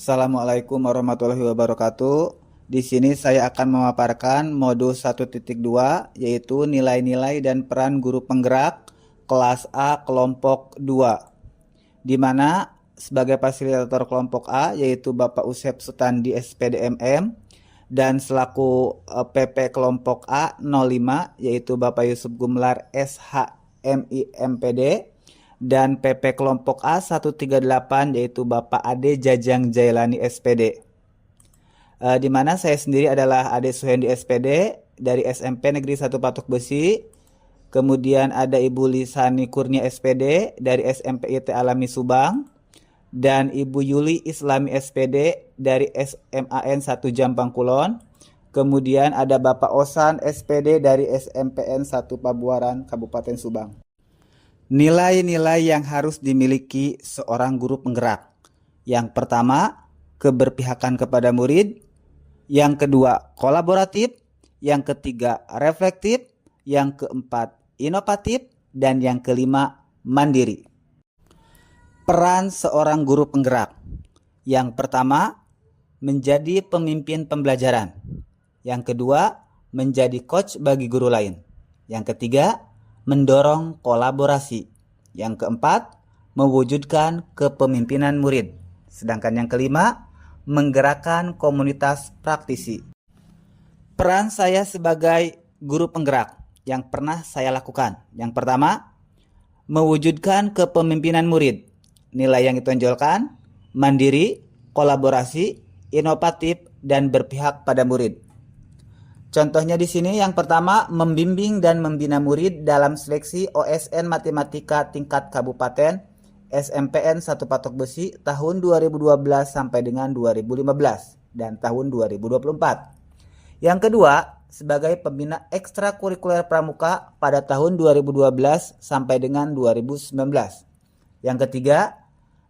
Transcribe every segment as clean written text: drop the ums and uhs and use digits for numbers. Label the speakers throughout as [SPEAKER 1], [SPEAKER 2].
[SPEAKER 1] Assalamualaikum warahmatullahi wabarakatuh. Di sini saya akan memaparkan modul 1.2 yaitu nilai-nilai dan peran guru penggerak kelas A kelompok 2. Di mana sebagai fasilitator kelompok A yaitu Bapak Usep Sutandi SPDMM dan selaku PP kelompok A 05 yaitu Bapak Yusuf Gumlar SHMIMPD dan PP kelompok A 138 yaitu Bapak Ade Jajang Jailani SPD. Di mana saya sendiri adalah Ade Suhendi SPD dari SMP Negeri 1 Patok Besi. Kemudian ada Ibu Lisani Kurnia SPD dari SMP IT Alami Subang dan Ibu Yuli Islami SPD dari SMAN 1 Jampang Kulon. Kemudian ada Bapak Osan SPD dari SMPN 1 Pabuaran Kabupaten Subang. Nilai-nilai yang harus dimiliki seorang guru penggerak. Yang pertama, keberpihakan kepada murid. Yang kedua, kolaboratif. Yang ketiga, reflektif. Yang keempat, inovatif. Dan yang kelima, mandiri. Peran seorang guru penggerak. Yang pertama, menjadi pemimpin pembelajaran. Yang kedua, menjadi coach bagi guru lain. Yang ketiga, mendorong kolaborasi. Yang keempat, mewujudkan kepemimpinan murid. Sedangkan yang kelima, menggerakkan komunitas praktisi. Peran saya sebagai guru penggerak yang pernah saya lakukan. Yang pertama, mewujudkan kepemimpinan murid. Nilai yang ditonjolkan, mandiri, kolaborasi, inovatif, dan berpihak pada murid. Contohnya di sini yang pertama, membimbing dan membina murid dalam seleksi OSN Matematika tingkat Kabupaten SMPN 1 Patok Besi tahun 2012 sampai dengan 2015 dan tahun 2024. Yang kedua, sebagai pembina ekstrakurikuler pramuka pada tahun 2012 sampai dengan 2019. Yang ketiga,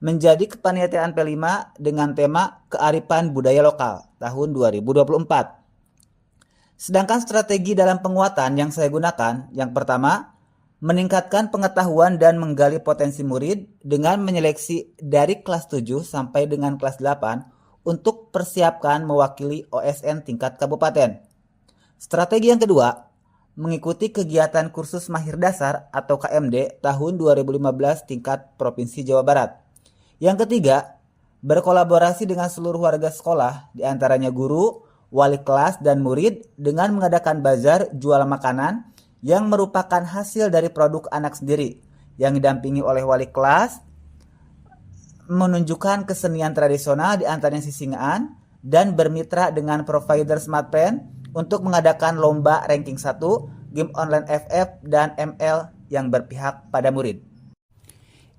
[SPEAKER 1] menjadi kepanitiaan P5 dengan tema kearifan budaya lokal tahun 2024. Sedangkan strategi dalam penguatan yang saya gunakan, yang pertama, meningkatkan pengetahuan dan menggali potensi murid dengan menyeleksi dari kelas 7 sampai dengan kelas 8 untuk persiapkan mewakili OSN tingkat kabupaten. Strategi yang kedua, mengikuti kegiatan kursus mahir dasar atau KMD tahun 2015 tingkat Provinsi Jawa Barat. Yang ketiga, berkolaborasi dengan seluruh warga sekolah, diantaranya guru, wali kelas, dan murid dengan mengadakan bazar jual makanan yang merupakan hasil dari produk anak sendiri yang didampingi oleh wali kelas, menunjukkan kesenian tradisional diantaranya sisingaan, dan bermitra dengan provider smartpen untuk mengadakan lomba ranking 1, game online FF, dan ML yang berpihak pada murid.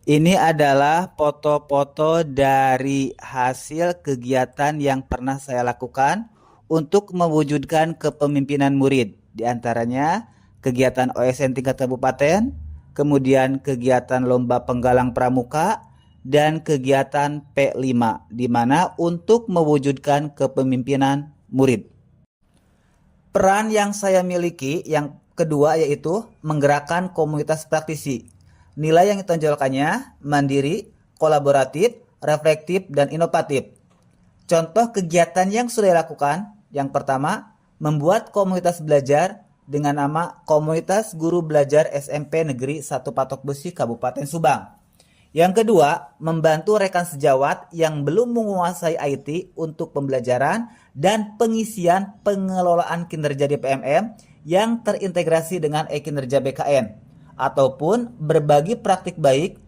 [SPEAKER 1] Ini adalah foto-foto dari hasil kegiatan yang pernah saya lakukan untuk mewujudkan kepemimpinan murid, diantaranya kegiatan OSN tingkat kabupaten, kemudian kegiatan lomba penggalang pramuka, dan kegiatan P5, di mana untuk mewujudkan kepemimpinan murid. Peran yang saya miliki yang kedua yaitu menggerakkan komunitas praktisi. Nilai yang ditonjolkannya mandiri, kolaboratif, reflektif, dan inovatif. Contoh kegiatan yang sudah dilakukan, yang pertama, membuat komunitas belajar dengan nama Komunitas Guru Belajar SMP Negeri 1 Patok Besi Kabupaten Subang. Yang kedua, membantu rekan sejawat yang belum menguasai IT untuk pembelajaran dan pengisian pengelolaan kinerja di PMM yang terintegrasi dengan e-kinerja BKN, ataupun berbagi praktik baik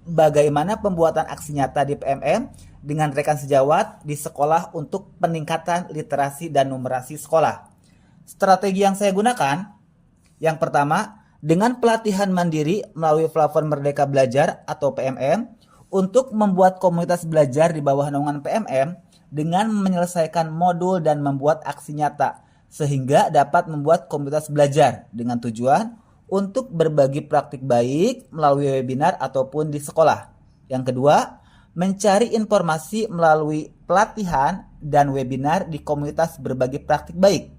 [SPEAKER 1] bagaimana pembuatan aksi nyata di PMM dengan rekan sejawat di sekolah untuk peningkatan literasi dan numerasi sekolah. Strategi yang saya gunakan, yang pertama, dengan pelatihan mandiri melalui platform Merdeka Belajar atau PMM untuk membuat komunitas belajar di bawah naungan PMM dengan menyelesaikan modul dan membuat aksi nyata sehingga dapat membuat komunitas belajar dengan tujuan untuk berbagi praktik baik melalui webinar ataupun di sekolah. Yang kedua, mencari informasi melalui pelatihan dan webinar di komunitas berbagi praktik baik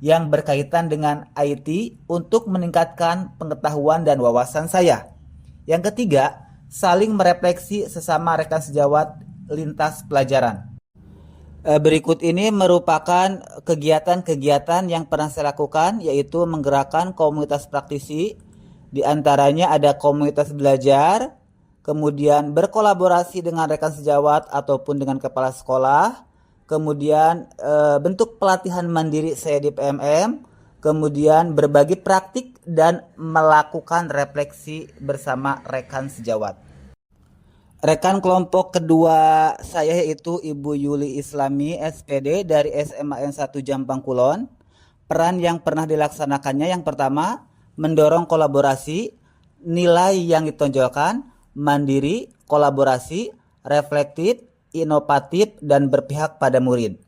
[SPEAKER 1] yang berkaitan dengan IT untuk meningkatkan pengetahuan dan wawasan saya. Yang ketiga, saling merefleksi sesama rekan sejawat lintas pelajaran. Berikut ini merupakan kegiatan-kegiatan yang pernah saya lakukan, yaitu menggerakkan komunitas praktisi. Di antaranya ada komunitas belajar, kemudian berkolaborasi dengan rekan sejawat ataupun dengan kepala sekolah, kemudian bentuk pelatihan mandiri saya di PMM, kemudian berbagi praktik dan melakukan refleksi bersama rekan sejawat. Rekan kelompok kedua saya yaitu Ibu Yuli Islami SPD dari SMA N1 Jampang Kulon. Peran yang pernah dilaksanakannya yang pertama, mendorong kolaborasi, nilai yang ditonjolkan, mandiri, kolaborasi, reflektif, inovatif, dan berpihak pada murid.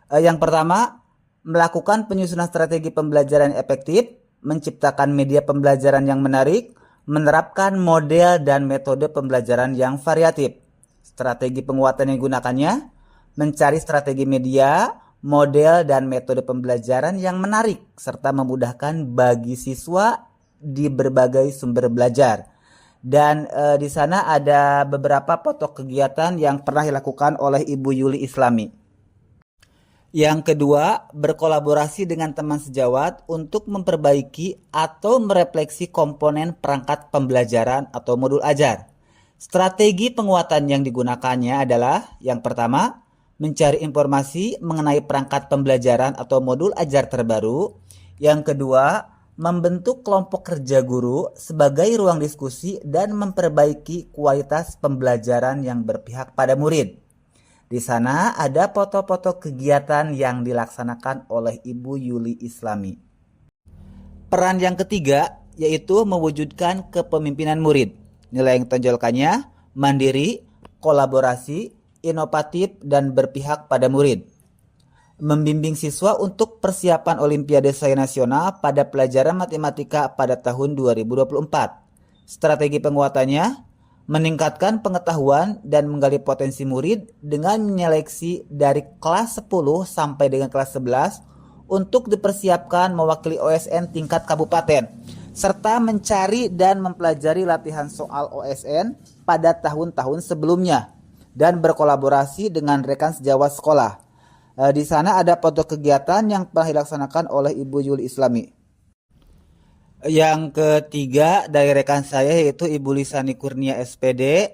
[SPEAKER 1] Yang pertama, melakukan penyusunan strategi pembelajaran efektif, menciptakan media pembelajaran yang menarik, menerapkan model dan metode pembelajaran yang variatif. Strategi penguatan yang digunakannya, mencari strategi media, model dan metode pembelajaran yang menarik, serta memudahkan bagi siswa di berbagai sumber belajar. Dan di sana ada beberapa foto kegiatan yang pernah dilakukan oleh Ibu Yuli Islami. Yang kedua, berkolaborasi dengan teman sejawat untuk memperbaiki atau merefleksi komponen perangkat pembelajaran atau modul ajar. Strategi penguatan yang digunakannya adalah yang pertama, mencari informasi mengenai perangkat pembelajaran atau modul ajar terbaru. Yang kedua, membentuk kelompok kerja guru sebagai ruang diskusi dan memperbaiki kualitas pembelajaran yang berpihak pada murid. Di sana ada foto-foto kegiatan yang dilaksanakan oleh Ibu Yuli Islami. Peran yang ketiga yaitu mewujudkan kepemimpinan murid. Nilai yang ditonjolkannya mandiri, kolaborasi, inovatif, dan berpihak pada murid. Membimbing siswa untuk persiapan Olimpiade Sains Nasional pada pelajaran matematika pada tahun 2024. Strategi penguatannya meningkatkan pengetahuan dan menggali potensi murid dengan menyeleksi dari kelas 10 sampai dengan kelas 11 untuk dipersiapkan mewakili OSN tingkat kabupaten, serta mencari dan mempelajari latihan soal OSN pada tahun-tahun sebelumnya dan berkolaborasi dengan rekan sejawat sekolah. Di sana ada foto kegiatan yang pernah dilaksanakan oleh Ibu Yuli Islami. Yang ketiga dari rekan saya yaitu Ibu Lisani Kurnia SPD.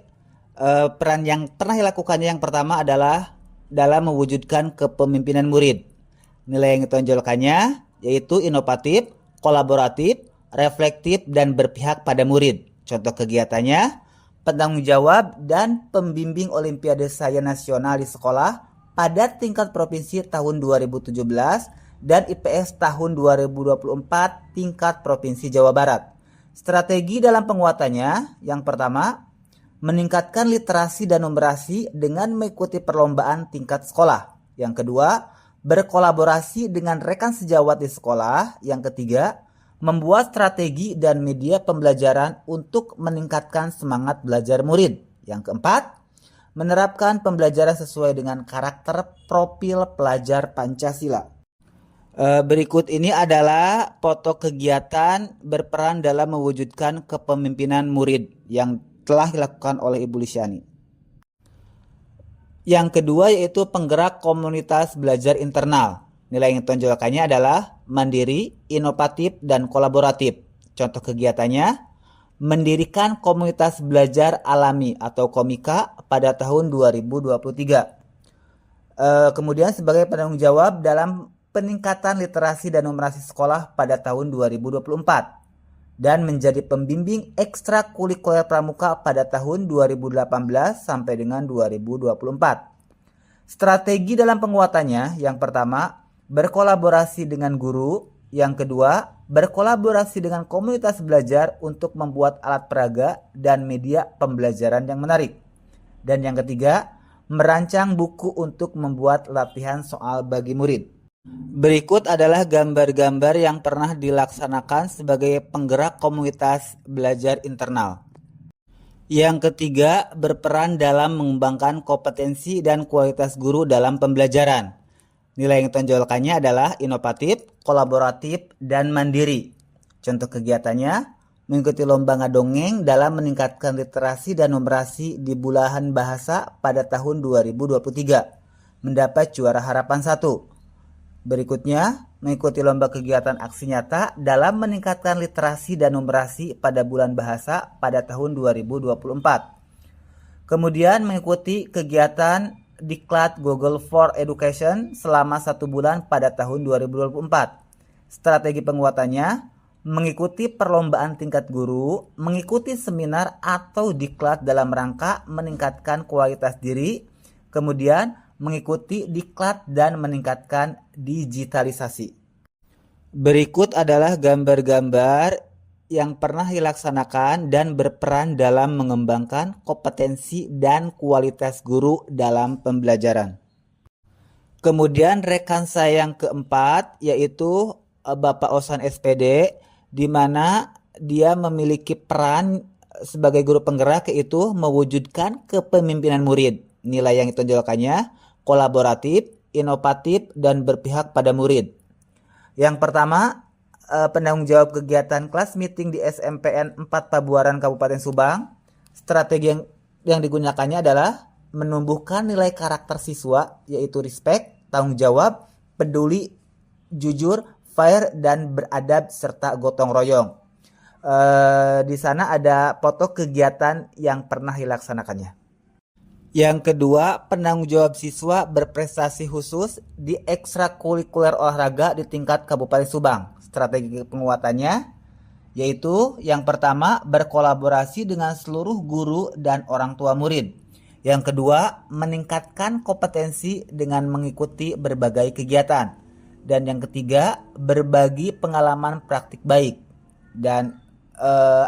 [SPEAKER 1] Peran yang pernah dilakukannya yang pertama adalah dalam mewujudkan kepemimpinan murid. Nilai yang ditonjolkannya yaitu inovatif, kolaboratif, reflektif, dan berpihak pada murid. Contoh kegiatannya, penanggung jawab dan pembimbing Olimpiade Sains Nasional di sekolah pada tingkat provinsi tahun 2017 dan IPS tahun 2024 tingkat Provinsi Jawa Barat. Strategi dalam penguatannya, yang pertama, meningkatkan literasi dan numerasi dengan mengikuti perlombaan tingkat sekolah. Yang kedua, berkolaborasi dengan rekan sejawat di sekolah. Yang ketiga, membuat strategi dan media pembelajaran untuk meningkatkan semangat belajar murid. Yang keempat, menerapkan pembelajaran sesuai dengan karakter profil pelajar Pancasila. Berikut ini adalah foto kegiatan berperan dalam mewujudkan kepemimpinan murid yang telah dilakukan oleh Ibu Lisyani. Yang kedua yaitu penggerak komunitas belajar internal. Nilai yang ditonjolkannya adalah mandiri, inovatif, dan kolaboratif. Contoh kegiatannya, mendirikan komunitas belajar alami atau komika pada tahun 2023. Kemudian sebagai penanggung jawab dalam peningkatan literasi dan numerasi sekolah pada tahun 2024 dan menjadi pembimbing ekstrakurikuler pramuka pada tahun 2018 sampai dengan 2024. Strategi dalam penguatannya, yang pertama, berkolaborasi dengan guru, yang kedua, berkolaborasi dengan komunitas belajar untuk membuat alat peraga dan media pembelajaran yang menarik. Dan yang ketiga, merancang buku untuk membuat latihan soal bagi murid. Berikut adalah gambar-gambar yang pernah dilaksanakan sebagai penggerak komunitas belajar internal. Yang ketiga, berperan dalam mengembangkan kompetensi dan kualitas guru dalam pembelajaran. Nilai yang ditonjolkannya adalah inovatif, kolaboratif, dan mandiri. Contoh kegiatannya, mengikuti lomba ngadongeng dalam meningkatkan literasi dan numerasi di bulahan bahasa pada tahun 2023. mendapat juara harapan 1. Berikutnya, mengikuti lomba kegiatan aksi nyata dalam meningkatkan literasi dan numerasi pada bulan bahasa pada tahun 2024. Kemudian mengikuti kegiatan Diklat Google for Education selama 1 bulan pada tahun 2024. Strategi penguatannya, mengikuti perlombaan tingkat guru, mengikuti seminar atau diklat dalam rangka meningkatkan kualitas diri, kemudian mengikuti diklat dan meningkatkan digitalisasi. Berikut adalah gambar-gambar yang pernah dilaksanakan dan berperan dalam mengembangkan kompetensi dan kualitas guru dalam pembelajaran. Kemudian rekan saya yang keempat yaitu Bapak Osan SPD, di mana dia memiliki peran sebagai guru penggerak yaitu mewujudkan kepemimpinan murid. Nilai yang ditonjolkannya kolaboratif, inovatif, dan berpihak pada murid. Yang pertama, penanggung jawab kegiatan kelas meeting di SMPN 4 Pabuaran Kabupaten Subang. Strategi yang digunakannya adalah menumbuhkan nilai karakter siswa, yaitu respect, tanggung jawab, peduli, jujur, fair, dan beradab, serta gotong royong. Di sana ada foto kegiatan yang pernah dilaksanakannya. Yang kedua, penanggung jawab siswa berprestasi khusus di ekstrakurikuler olahraga di tingkat Kabupaten Subang. Strategi penguatannya yaitu yang pertama, berkolaborasi dengan seluruh guru dan orang tua murid. Yang kedua, meningkatkan kompetensi dengan mengikuti berbagai kegiatan. Dan yang ketiga, berbagi pengalaman praktik baik. Dan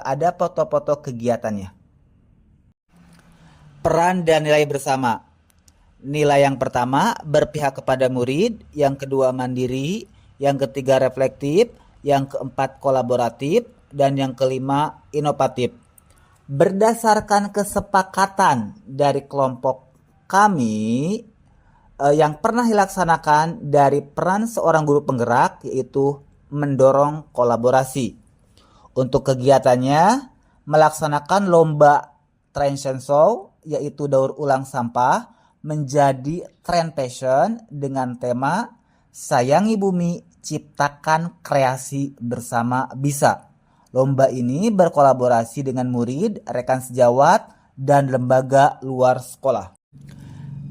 [SPEAKER 1] ada foto-foto kegiatannya. Peran dan nilai bersama. Nilai yang pertama, berpihak kepada murid. Yang kedua, mandiri. Yang ketiga, reflektif. Yang keempat, kolaboratif. Dan yang kelima, inovatif. Berdasarkan kesepakatan dari kelompok kami yang pernah dilaksanakan dari peran seorang guru penggerak, yaitu mendorong kolaborasi. Untuk kegiatannya, melaksanakan lomba Trenchen Show, yaitu daur ulang sampah, menjadi tren passion dengan tema Sayangi Bumi, Ciptakan Kreasi Bersama Bisa. Lomba ini berkolaborasi dengan murid, rekan sejawat, dan lembaga luar sekolah.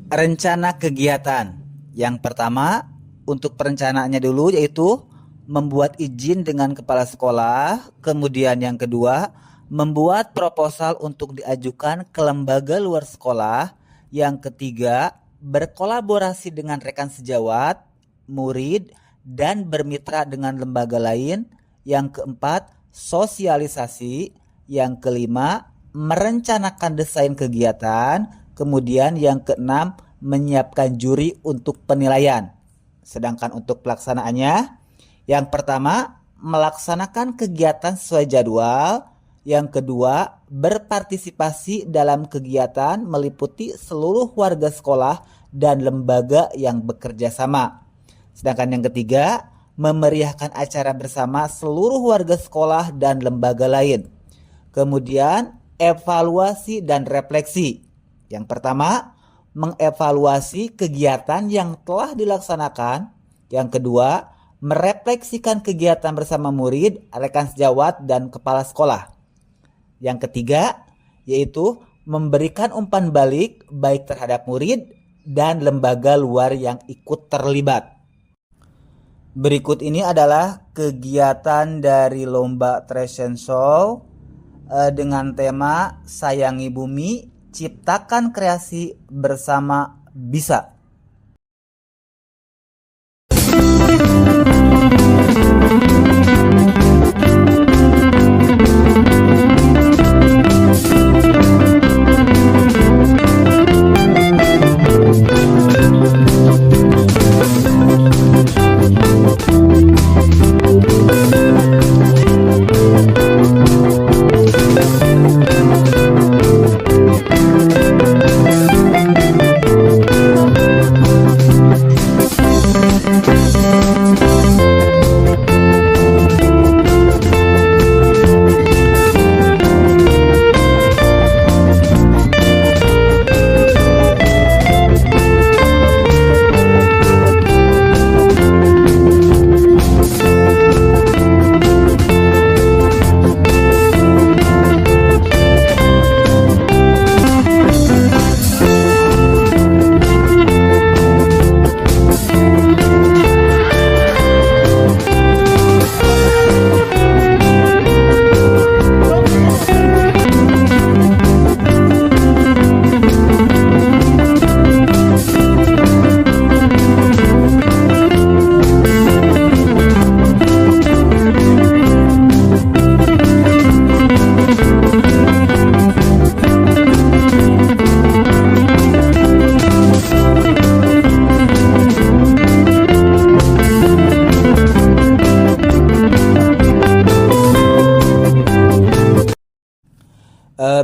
[SPEAKER 1] Rencana kegiatan. Yang pertama, untuk perencanaannya dulu yaitu membuat izin dengan kepala sekolah. Kemudian yang kedua, membuat proposal untuk diajukan ke lembaga luar sekolah. Yang ketiga, berkolaborasi dengan rekan sejawat, murid, dan bermitra dengan lembaga lain. Yang keempat, sosialisasi. Yang kelima, merencanakan desain kegiatan. Kemudian yang keenam, menyiapkan juri untuk penilaian. Sedangkan untuk pelaksanaannya, yang pertama, melaksanakan kegiatan sesuai jadwal. Yang kedua, berpartisipasi dalam kegiatan meliputi seluruh warga sekolah dan lembaga yang bekerja sama. Sedangkan yang ketiga, memeriahkan acara bersama seluruh warga sekolah dan lembaga lain. Kemudian, evaluasi dan refleksi. Yang pertama, mengevaluasi kegiatan yang telah dilaksanakan. Yang kedua, merefleksikan kegiatan bersama murid, rekan sejawat, dan kepala sekolah. Yang ketiga, yaitu memberikan umpan balik baik terhadap murid dan lembaga luar yang ikut terlibat. Berikut ini adalah kegiatan dari lomba Trenchen Show dengan tema Sayangi Bumi, Ciptakan Kreasi Bersama Bisa.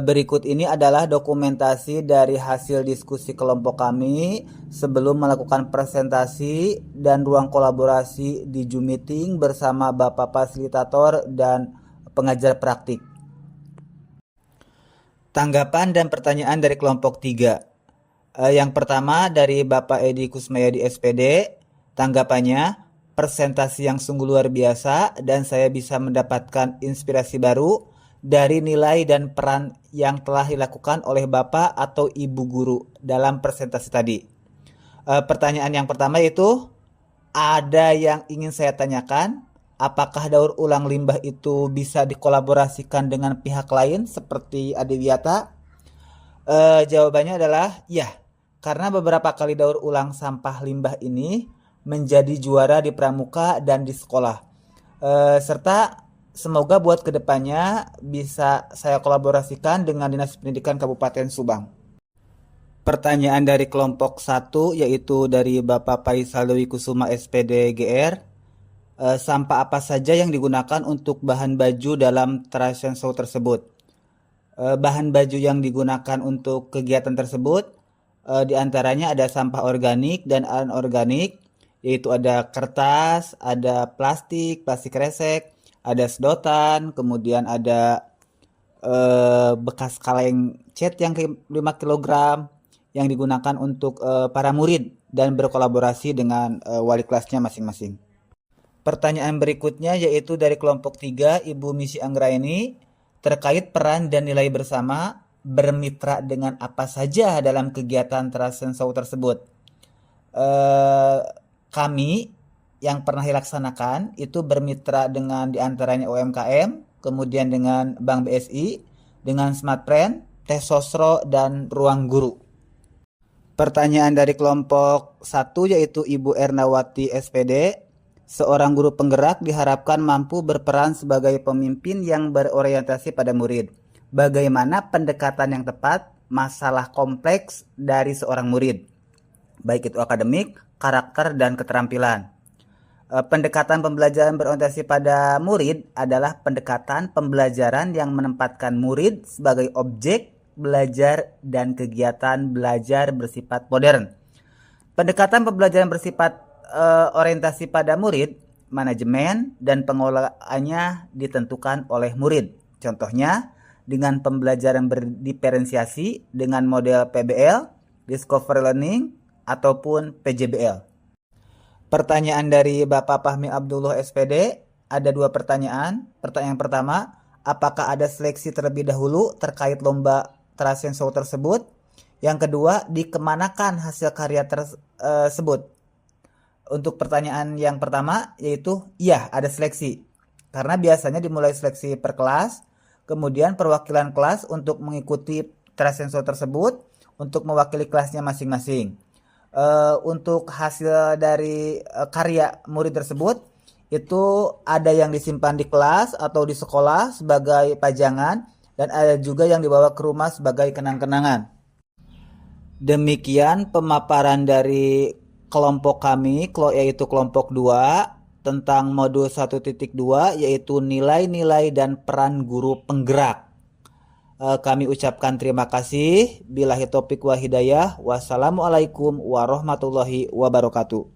[SPEAKER 1] Berikut ini adalah dokumentasi dari hasil diskusi kelompok kami sebelum melakukan presentasi dan ruang kolaborasi di Zoom meeting bersama Bapak Fasilitator dan pengajar praktik. Tanggapan dan pertanyaan dari kelompok 3. Yang pertama dari Bapak Edi Kusmayadi SPD, tanggapannya, presentasi yang sungguh luar biasa dan saya bisa mendapatkan inspirasi baru dari nilai dan peran yang telah dilakukan oleh Bapak atau Ibu guru dalam presentasi tadi. Pertanyaan yang pertama yaitu, ada yang ingin saya tanyakan, apakah daur ulang limbah itu bisa dikolaborasikan dengan pihak lain seperti Adiwiyata? Jawabannya adalah ya, karena beberapa kali daur ulang sampah limbah ini menjadi juara di pramuka dan di sekolah. Serta semoga buat kedepannya bisa saya kolaborasikan dengan Dinas Pendidikan Kabupaten Subang. Pertanyaan dari kelompok 1 yaitu dari Bapak Faisal Dewi Kusuma SPD GR. Sampah apa saja yang digunakan untuk bahan baju dalam Trashen Show tersebut? Bahan baju yang digunakan untuk kegiatan tersebut diantaranya ada sampah organik dan anorganik, yaitu ada kertas, ada plastik kresek, ada sedotan, kemudian ada bekas kaleng cat yang 5 kg yang digunakan untuk para murid dan berkolaborasi dengan wali kelasnya masing-masing. Pertanyaan berikutnya yaitu dari kelompok 3, Ibu Misi Anggraini, terkait peran dan nilai bersama bermitra dengan apa saja dalam kegiatan Trashen Show tersebut. Kami yang pernah dilaksanakan itu bermitra dengan diantaranya UMKM, kemudian dengan Bank BSI, dengan Smartfriend, Tes Sosro, dan Ruang Guru. Pertanyaan dari kelompok 1 yaitu Ibu Ernawati SPD, seorang guru penggerak diharapkan mampu berperan sebagai pemimpin yang berorientasi pada murid. Bagaimana pendekatan yang tepat masalah kompleks dari seorang murid, baik itu akademik, karakter, dan keterampilan. Pendekatan pembelajaran berorientasi pada murid adalah pendekatan pembelajaran yang menempatkan murid sebagai objek belajar dan kegiatan belajar bersifat modern. Pendekatan pembelajaran bersifat orientasi pada murid, manajemen dan pengelolaannya ditentukan oleh murid. Contohnya dengan pembelajaran berdiferensiasi dengan model PBL, Discovery Learning, ataupun PJBL. Pertanyaan dari Bapak Fahmi Abdullah SPD, ada 2 pertanyaan. Pertanyaan pertama, apakah ada seleksi terlebih dahulu terkait lomba Trashen Show tersebut? Yang kedua, dikemanakan hasil karya tersebut? Untuk pertanyaan yang pertama yaitu, iya ada seleksi. Karena biasanya dimulai seleksi per kelas, kemudian perwakilan kelas untuk mengikuti Trashen Show tersebut untuk mewakili kelasnya masing-masing. Untuk hasil dari karya murid tersebut itu ada yang disimpan di kelas atau di sekolah sebagai pajangan dan ada juga yang dibawa ke rumah sebagai kenang-kenangan. Demikian pemaparan dari kelompok kami yaitu kelompok 2 tentang modul 1.2 yaitu nilai-nilai dan peran guru penggerak. Kami ucapkan terima kasih. Billahi taufiq wa hidayah. Wassalamualaikum warahmatullahi wabarakatuh.